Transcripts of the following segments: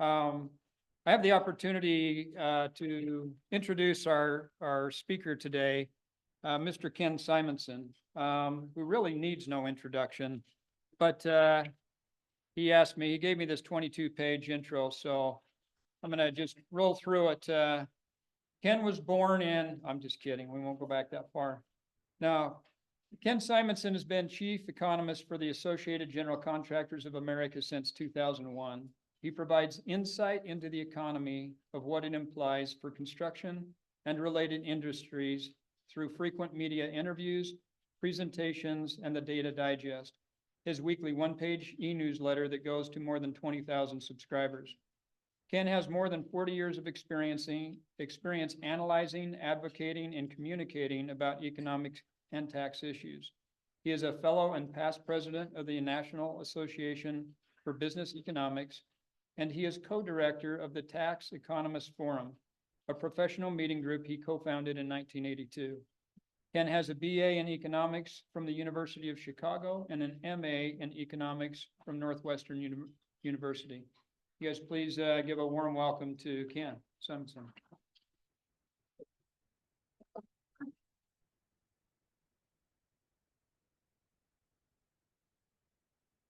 I have the opportunity to introduce our speaker today, Mr. Ken Simonson, who really needs no introduction, but he gave me this 22-page intro, so I'm going to just roll through it. Ken was born I'm just kidding, we won't go back that far. Now, Ken Simonson has been chief economist for the Associated General Contractors of America since 2001. He provides insight into the economy of what it implies for construction and related industries through frequent media interviews, presentations, and the Data Digest, his weekly one-page e-newsletter that goes to more than 20,000 subscribers. Ken has more than 40 years of experience analyzing, advocating, and communicating about economic and tax issues. He is a fellow and past president of the National Association for Business Economics, and he is co-director of the Tax Economists Forum, a professional meeting group he co-founded in 1982. Ken has a BA in economics from the University of Chicago and an MA in economics from Northwestern University. You guys please give a warm welcome to Ken Simonson.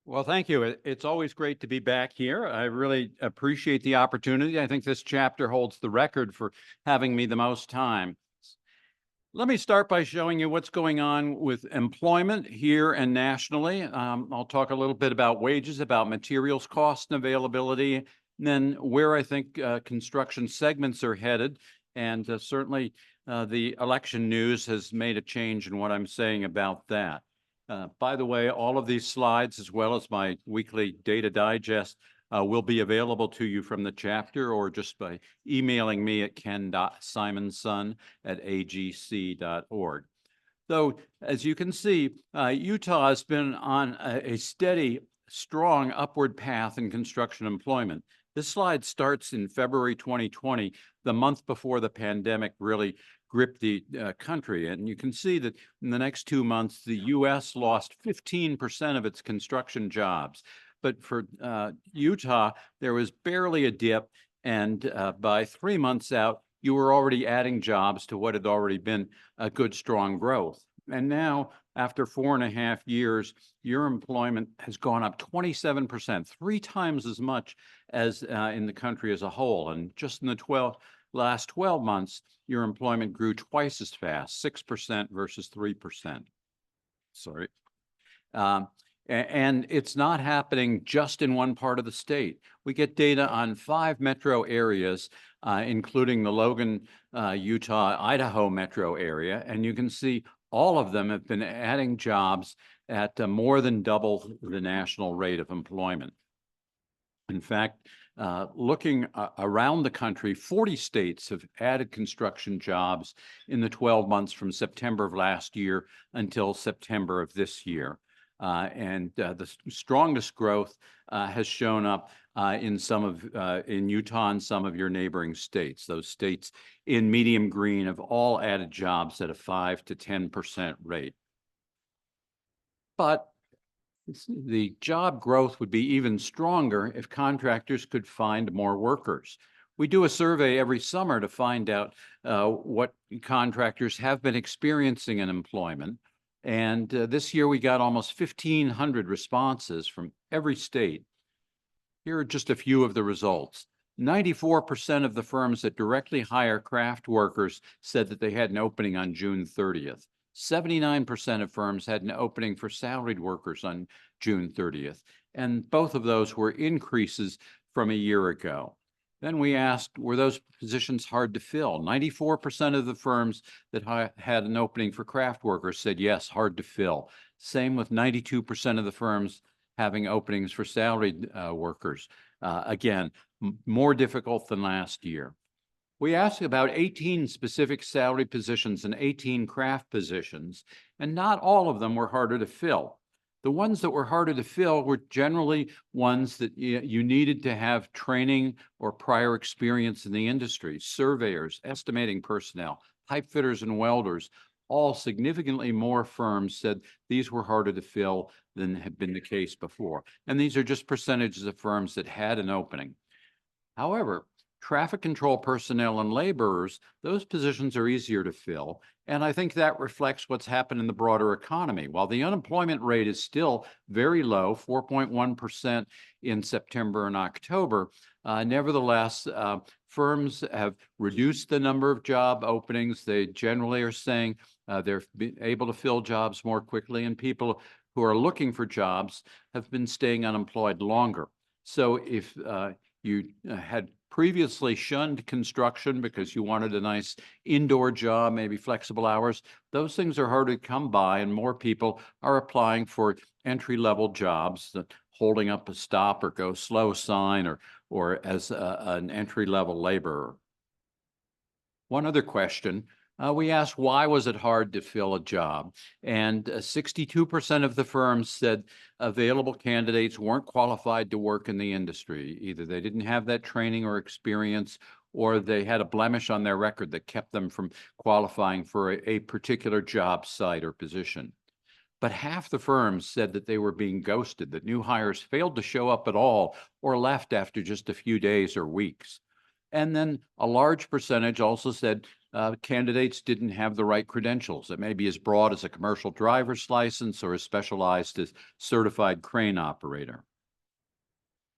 Well, thank you. It's always great to be back here. I really appreciate the opportunity. I think this chapter holds the record for having me the most time. Let me start by showing you what's going on with employment here and nationally. I'll talk a little bit about wages, about materials cost and availability, and then where I think construction segments are headed. And certainly the election news has made a change in what I'm saying about that. By the way, all of these slides, as well as my weekly Data Digest, will be available to you from the chapter or just by emailing me at ken.simonson@agc.org. So, as you can see, Utah has been on a steady, strong upward path in construction employment. This slide starts in February 2020, the month before the pandemic really gripped the country. And you can see that in the next 2 months, the U.S. lost 15% of its construction jobs. But for Utah, there was barely a dip. And by 3 months out, you were already adding jobs to what had already been a good, strong growth. And now, after 4.5 years, your employment has gone up 27%, 3 times as much as in the country as a whole. And just in the last 12 months, your employment grew twice as fast, 6% versus 3%. Sorry. And it's not happening just in one part of the state. We get data on 5 metro areas, including the Logan, Utah, Idaho metro area. And you can see all of them have been adding jobs at more than double the national rate of employment. In fact, looking around the country, 40 states have added construction jobs in the 12 months from September of last year until September of this year. And the strongest growth has shown up in Utah and some of your neighboring states. Those states in medium green have all added jobs at a 5 to 10% rate. But the job growth would be even stronger if contractors could find more workers. We do a survey every summer to find out what contractors have been experiencing in employment. And this year we got almost 1,500 responses from every state. Here are just a few of the results. 94% of the firms that directly hire craft workers said that they had an opening on June 30th. 79% of firms had an opening for salaried workers on June 30th. And both of those were increases from a year ago. Then we asked, were those positions hard to fill? 94% of the firms that had an opening for craft workers said yes, hard to fill. Same with 92% of the firms having openings for salaried workers. Again, more difficult than last year. We asked about 18 specific salary positions and 18 craft positions, and not all of them were harder to fill. The ones that were harder to fill were generally ones that you needed to have training or prior experience in the industry. Surveyors, estimating personnel, pipe fitters and welders, all significantly more firms said these were harder to fill than had been the case before. And these are just percentages of firms that had an opening. However, traffic control personnel and laborers, those positions are easier to fill. And I think that reflects what's happened in the broader economy. While the unemployment rate is still very low, 4.1% in September and October, nevertheless, firms have reduced the number of job openings. They generally are saying they're able to fill jobs more quickly, and people who are looking for jobs have been staying unemployed longer. So if you had previously shunned construction because you wanted a nice indoor job, maybe flexible hours, those things are harder to come by, and more people are applying for entry-level jobs, holding up a stop or go slow sign, or as an entry-level laborer. One other question. We asked, why was it hard to fill a job? And 62% of the firms said available candidates weren't qualified to work in the industry. Either they didn't have that training or experience, or they had a blemish on their record that kept them from qualifying for a particular job site or position. But half the firms said that they were being ghosted, that new hires failed to show up at all or left after just a few days or weeks. And then a large percentage also said candidates didn't have the right credentials. It may be as broad as a commercial driver's license or as specialized as certified crane operator.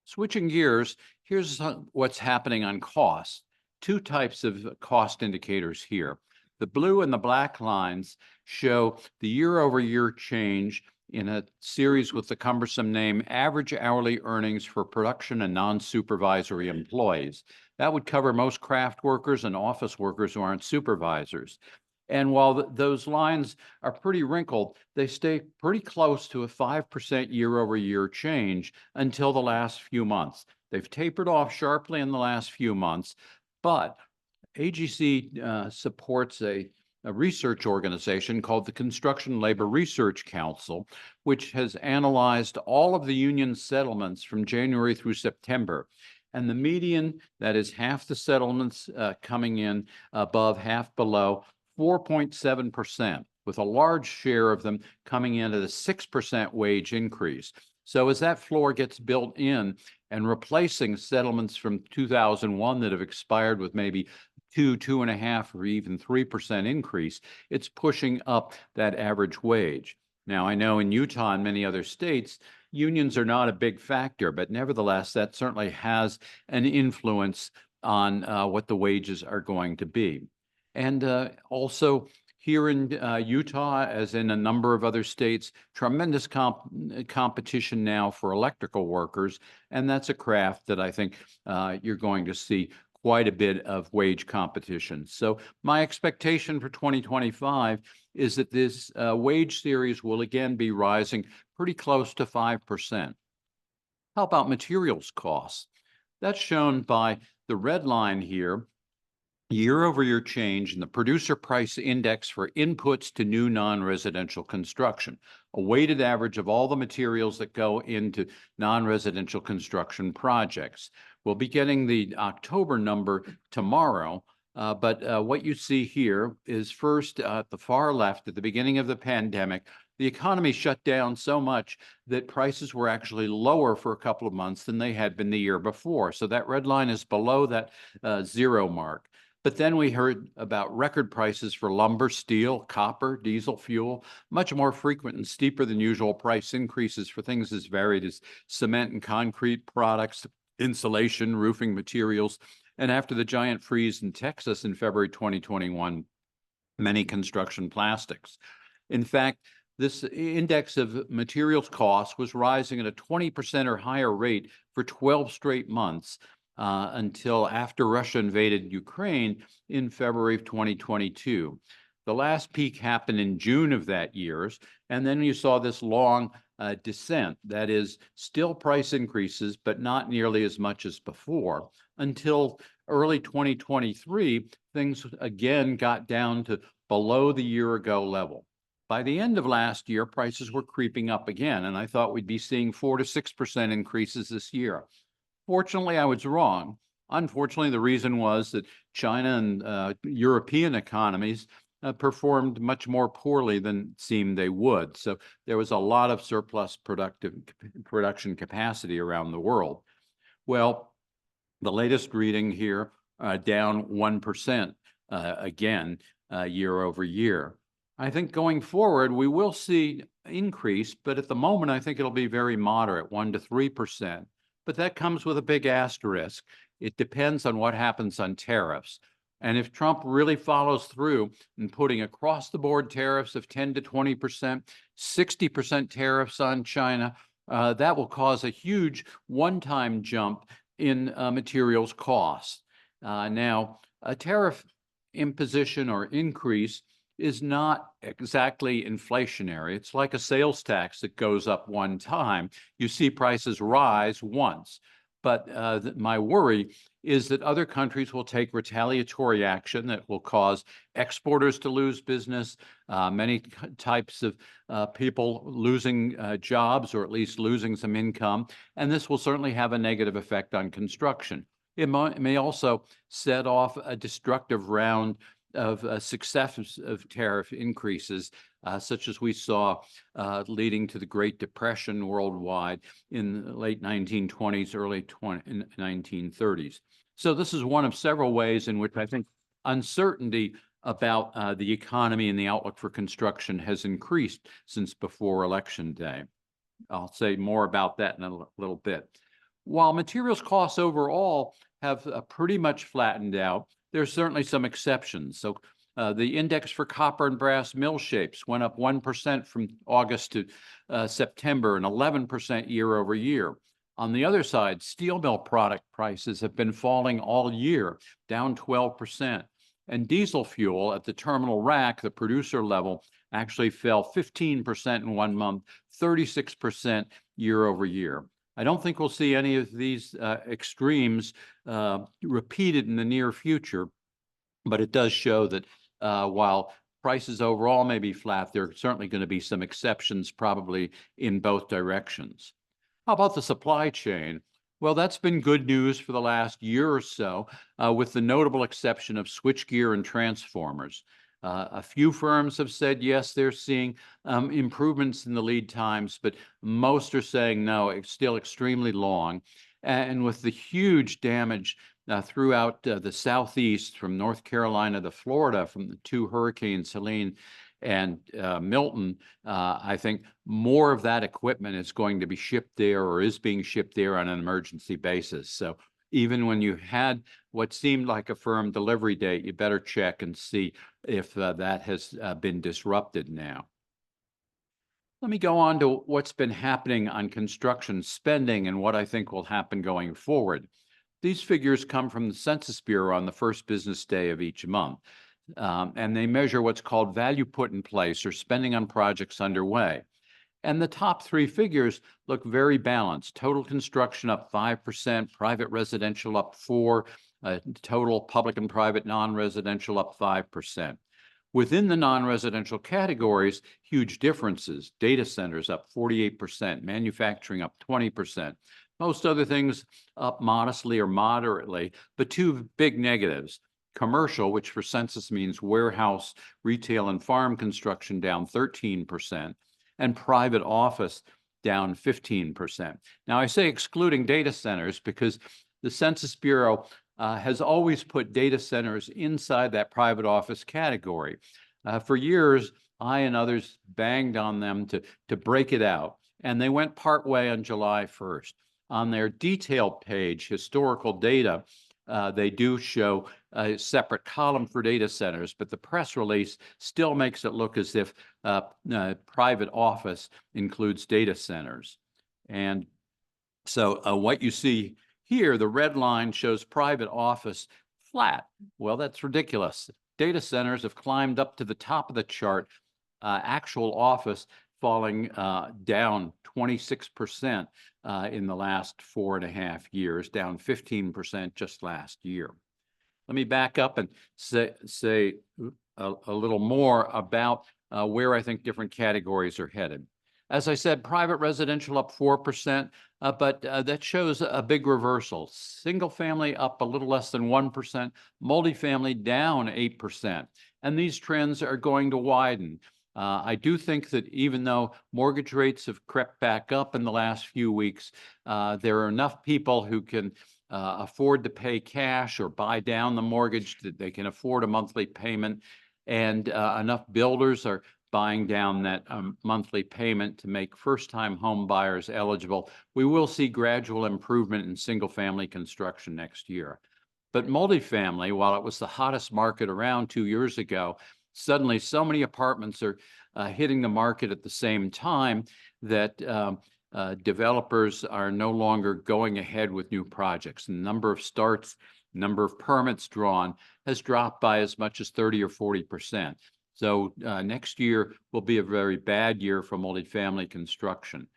Switching gears, here's what's happening on costs. Two types of cost indicators here. The blue and the black lines show the year-over-year change in a series with the cumbersome name average hourly earnings for production and non-supervisory employees. That would cover most craft workers and office workers who aren't supervisors. And while those lines are pretty wrinkled, they stay pretty close to a 5% year-over-year change until the last few months. They've tapered off sharply in the last few months, but AGC supports a research organization called the Construction Labor Research Council, which has analyzed all of the union settlements from January through September. And the median, that is half the settlements coming in above, half below, 4.7%, with a large share of them coming in at a 6% wage increase. So as that floor gets built in and replacing settlements from 2001 that have expired with maybe 2.5, or even 3% increase, it's pushing up that average wage. Now, I know in Utah and many other states, unions are not a big factor, but nevertheless, that certainly has an influence on what the wages are going to be. And also here in Utah, as in a number of other states, tremendous competition now for electrical workers, and that's a craft that I think you're going to see quite a bit of wage competition. So my expectation for 2025 is that this wage series will again be rising pretty close to 5%. How about materials costs? That's shown by the red line here, year-over-year change in the producer price index for inputs to new non-residential construction, a weighted average of all the materials that go into non-residential construction projects. We'll be getting the October number tomorrow, but what you see here is first at the far left, at the beginning of the pandemic, the economy shut down so much that prices were actually lower for a couple of months than they had been the year before. So that red line is below that zero mark. But then we heard about record prices for lumber, steel, copper, diesel fuel, much more frequent and steeper than usual price increases for things as varied as cement and concrete products, insulation, roofing materials. And after the giant freeze in Texas in February 2021, many construction plastics. In fact, this index of materials costs was rising at a 20% or higher rate for 12 straight months until after Russia invaded Ukraine in February of 2022. The last peak happened in June of that year, and then you saw this long descent. That is, still price increases, but not nearly as much as before, until early 2023, things again got down to below the year-ago level. By the end of last year, prices were creeping up again, and I thought we'd be seeing 4 to 6% increases this year. Fortunately, I was wrong. Unfortunately, the reason was that China and European economies performed much more poorly than it seemed they would. So there was a lot of surplus production capacity around the world. Well, The latest reading here, down 1% again, year over year. I think going forward, we will see increase, but at the moment, I think it'll be very moderate, 1 to 3%. But that comes with a big asterisk. It depends on what happens on tariffs. And if Trump really follows through in putting across the board tariffs of 10 to 20%, 60% tariffs on China, that will cause a huge one-time jump in materials costs. Now, a tariff imposition or increase is not exactly inflationary. It's like a sales tax that goes up one time. You see prices rise once. But my worry is that other countries will take retaliatory action that will cause exporters to lose business, many types of people losing jobs or at least losing some income. And this will certainly have a negative effect on construction. It may also set off a destructive round of successive of tariff increases, such as we saw leading to the Great Depression worldwide in the late 1920s, early 1930s. So this is one of several ways in which I think uncertainty about the economy and the outlook for construction has increased since before Election Day. I'll say more about that in a little bit. While materials costs overall have pretty much flattened out, there's certainly some exceptions. So the index for copper and brass mill shapes went up 1% from August to September and 11% year over year. On the other side, steel mill product prices have been falling all year, down 12%. And diesel fuel at the terminal rack, the producer level, actually fell 15% in 1 month, 36% year over year. I don't think we'll see any of these extremes repeated in the near future, but it does show that while prices overall may be flat, there are certainly going to be some exceptions probably in both directions. How about the supply chain? Well, that's been good news for the last year or so, with the notable exception of switchgear and transformers. A few firms have said, yes, they're seeing improvements in the lead times, but most are saying, no, it's still extremely long. And with the huge damage throughout the Southeast, from North Carolina to Florida, from the 2 hurricanes, Helene and Milton, I think more of that equipment is going to be shipped there or is being shipped there on an emergency basis. So even when you had what seemed like a firm delivery date, you better check and see if that has been disrupted now. Let me go on to what's been happening on construction spending and what I think will happen going forward. These figures come from the Census Bureau on the first business day of each month, and they measure what's called value put in place or spending on projects underway. And the top 3 figures look very balanced. Total construction up 5%, private residential up 4%, total public and private non-residential up 5%. Within the non-residential categories, huge differences. Data centers up 48%, manufacturing up 20%. Most other things up modestly or moderately, but 2 big negatives. Commercial, which for census means warehouse, retail, and farm construction, down 13%. And private office down 15%. Now, I say excluding data centers because the Census Bureau has always put data centers inside that private office category. For years, I and others banged on them to break it out, and they went partway on July 1st. On their detailed page, historical data, they do show a separate column for data centers, but the press release still makes it look as if private office includes data centers. And so what you see here, the red line shows private office flat. Well, that's ridiculous. Data centers have climbed up to the top of the chart, actual office falling down 26% in the last 4.5 years, down 15% just last year. Let me back up and say a little more about where I think different categories are headed. As I said, private residential up 4%, but that shows a big reversal. Single family up a little less than 1%, multifamily down 8%. And these trends are going to widen. I do think that even though mortgage rates have crept back up in the last few weeks, there are enough people who can afford to pay cash or buy down the mortgage, that they can afford a monthly payment. And enough builders are buying down that monthly payment to make first-time home buyers eligible. We will see gradual improvement in single-family construction next year. But multifamily, while it was the hottest market around 2 years ago, suddenly so many apartments are hitting the market at the same time that developers are no longer going ahead with new projects. The number of starts, number of permits drawn has dropped by as much as 30 or 40%. So next year will be a very bad year for multifamily construction.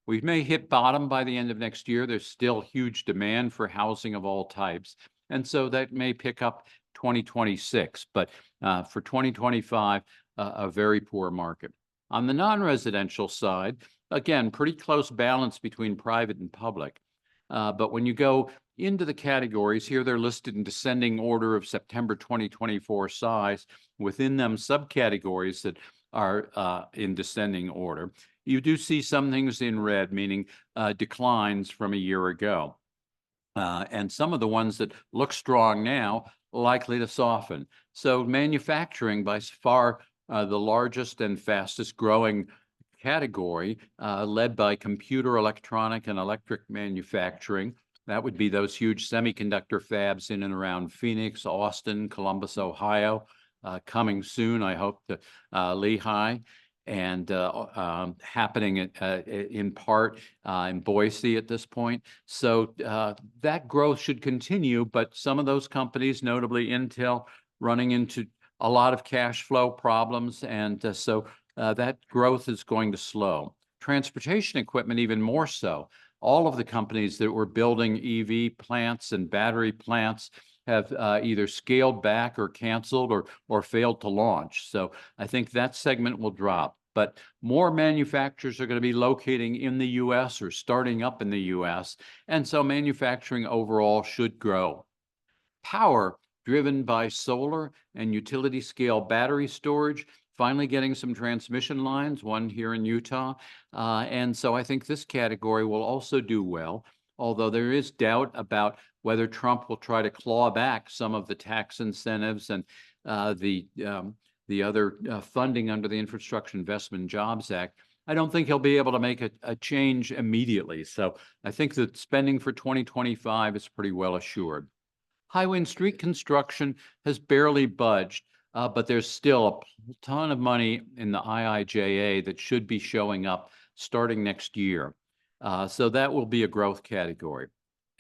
We may hit bottom by the end of next year. There's still huge demand for housing of all types. And so that may pick up 2026, but for 2025, a very poor market. On the non-residential side, again, pretty close balance between private and public. But when you go into the categories here, they're listed in descending order of September 2024 size. Within them, subcategories that are in descending order. You do see some things in red, meaning declines from a year ago. And some of the ones that look strong now, likely to soften. So manufacturing, by far the largest and fastest growing category, led by computer, electronic, and electric manufacturing. That would be those huge semiconductor fabs in and around Phoenix, Austin, Columbus, Ohio, coming soon, I hope, to Lehigh, and happening in part in Boise at this point. So that growth should continue, but some of those companies, notably Intel, running into a lot of cash flow problems, and so that growth is going to slow. Transportation equipment, even more so. All of the companies that were building EV plants and battery plants have either scaled back or canceled or failed to launch. So I think that segment will drop. But more manufacturers are going to be locating in the U.S. or starting up in the U.S. And so manufacturing overall should grow. Power, driven by solar and utility scale battery storage, finally getting some transmission lines, one here in Utah. And so I think this category will also do well, although there is doubt about whether Trump will try to claw back some of the tax incentives and the other funding under the Infrastructure Investment and Jobs Act. I don't think he'll be able to make a change immediately. So I think that spending for 2025 is pretty well assured. Highway and street construction has barely budged, but there's still a ton of money in the IIJA that should be showing up starting next year. So that will be a growth category.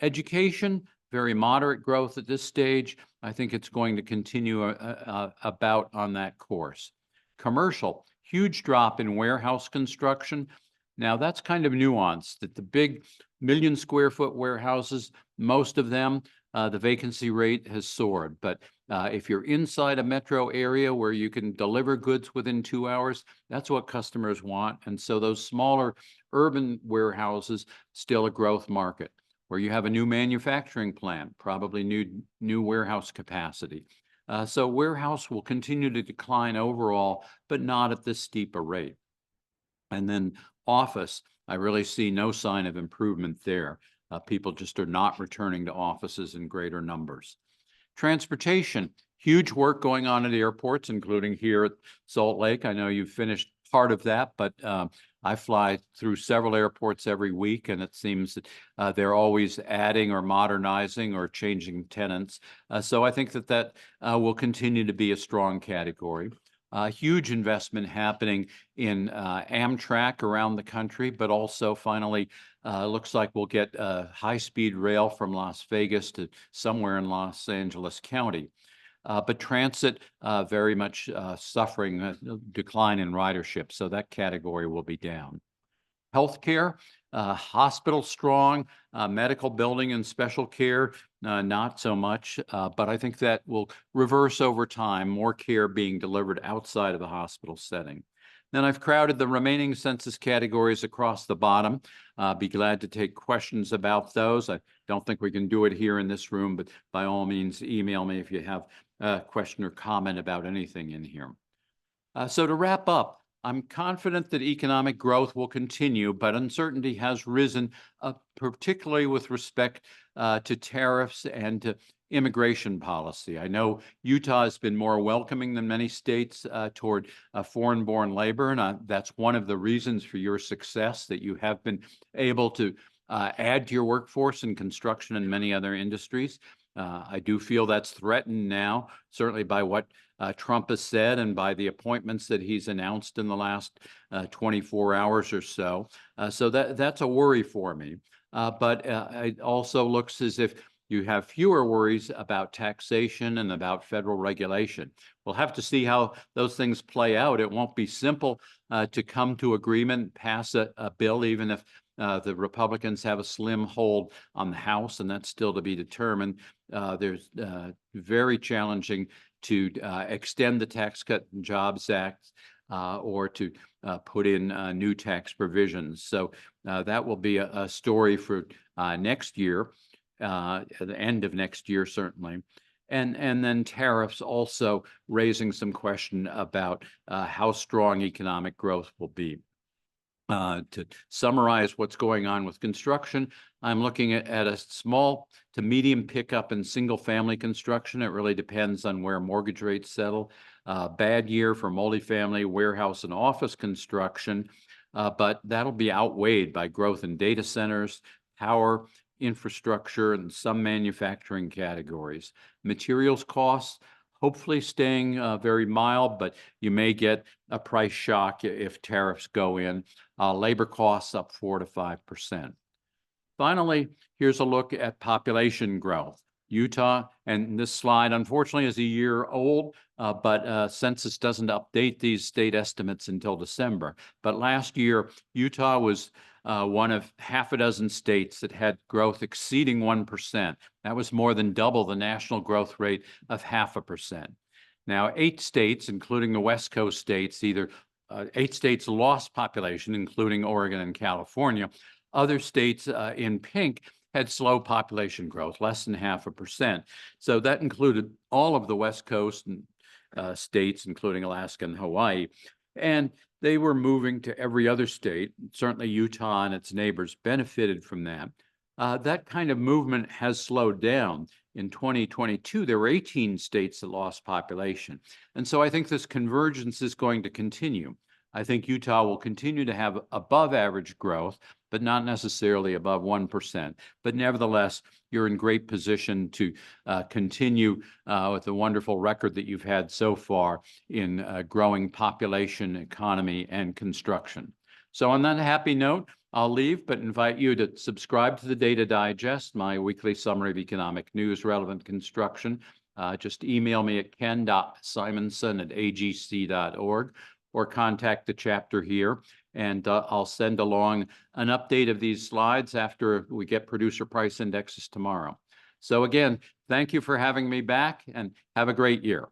Education, very moderate growth at this stage. I think it's going to continue about on that course. Commercial, huge drop in warehouse construction. Now that's kind of nuanced, that the big 1 million square foot warehouses, most of them, the vacancy rate has soared. But if you're inside a metro area where you can deliver goods within 2 hours, that's what customers want. And so those smaller urban warehouses, still a growth market. Where you have a new manufacturing plant, probably new warehouse capacity. So warehouse will continue to decline overall, but not at this steep a rate. And then office, I really see no sign of improvement there. People just are not returning to offices in greater numbers. Transportation, huge work going on at airports, including here at Salt Lake. I know you've finished part of that, but I fly through several airports every week, and it seems that they're always adding or modernizing or changing tenants. So I think that will continue to be a strong category. Huge investment happening in Amtrak around the country, but also finally looks like we'll get high-speed rail from Las Vegas to somewhere in Los Angeles County. But transit very much suffering a decline in ridership, so that category will be down. Healthcare, hospital strong, medical building and special care, not so much, but I think that will reverse over time, more care being delivered outside of the hospital setting. Then I've crowded the remaining census categories across the bottom. Be glad to take questions about those. I don't think we can do it here in this room, but by all means, email me if you have a question or comment about anything in here. So to wrap up, I'm confident that economic growth will continue, but uncertainty has risen, particularly with respect to tariffs and to immigration policy. I know Utah has been more welcoming than many states toward foreign-born labor, and that's one of the reasons for your success, that you have been able to add to your workforce in construction and many other industries. I do feel that's threatened now, certainly by what Trump has said and by the appointments that he's announced in the last 24 hours or so. So that's a worry for me. But it also looks as if you have fewer worries about taxation and about federal regulation. We'll have to see how those things play out. It won't be simple to come to agreement, pass a bill, even if the Republicans have a slim hold on the House, and that's still to be determined. There's very challenging to extend the Tax Cut and Jobs Act or to put in new tax provisions. So that will be a story for next year, at the end of next year, certainly. And then tariffs also raising some question about how strong economic growth will be. To summarize what's going on with construction, I'm looking at a small to medium pickup in single-family construction. It really depends on where mortgage rates settle. Bad year for multifamily, warehouse, and office construction, but that'll be outweighed by growth in data centers, power, infrastructure, and some manufacturing categories. Materials costs hopefully staying very mild, but you may get a price shock if tariffs go in. Labor costs up 4 to 5%. Finally, here's a look at population growth. Utah, and this slide unfortunately is a year old, but census doesn't update these state estimates until December. But last year, Utah was one of half a dozen states that had growth exceeding 1%. That was more than double the national growth rate of 0.5%. Now, 8 states, including the West Coast states, 8 states lost population, including Oregon and California. Other states in pink had slow population growth, less than 0.5%. So that included all of the West Coast and states, including Alaska and Hawaii. And they were moving to every other state. Certainly Utah and its neighbors benefited from that. That kind of movement has slowed down. In 2022, there were 18 states that lost population. And so I think this convergence is going to continue. I think Utah will continue to have above average growth, but not necessarily above 1%. But nevertheless, you're in great position to continue with the wonderful record that you've had so far in growing population, economy, and construction. So on that happy note, I'll leave, but invite you to subscribe to the Data Digest, my weekly summary of economic news relevant construction. Just email me at ken.simonson@agc.org or contact the chapter here, and I'll send along an update of these slides after we get producer price indexes tomorrow. So again, thank you for having me back, and have a great year.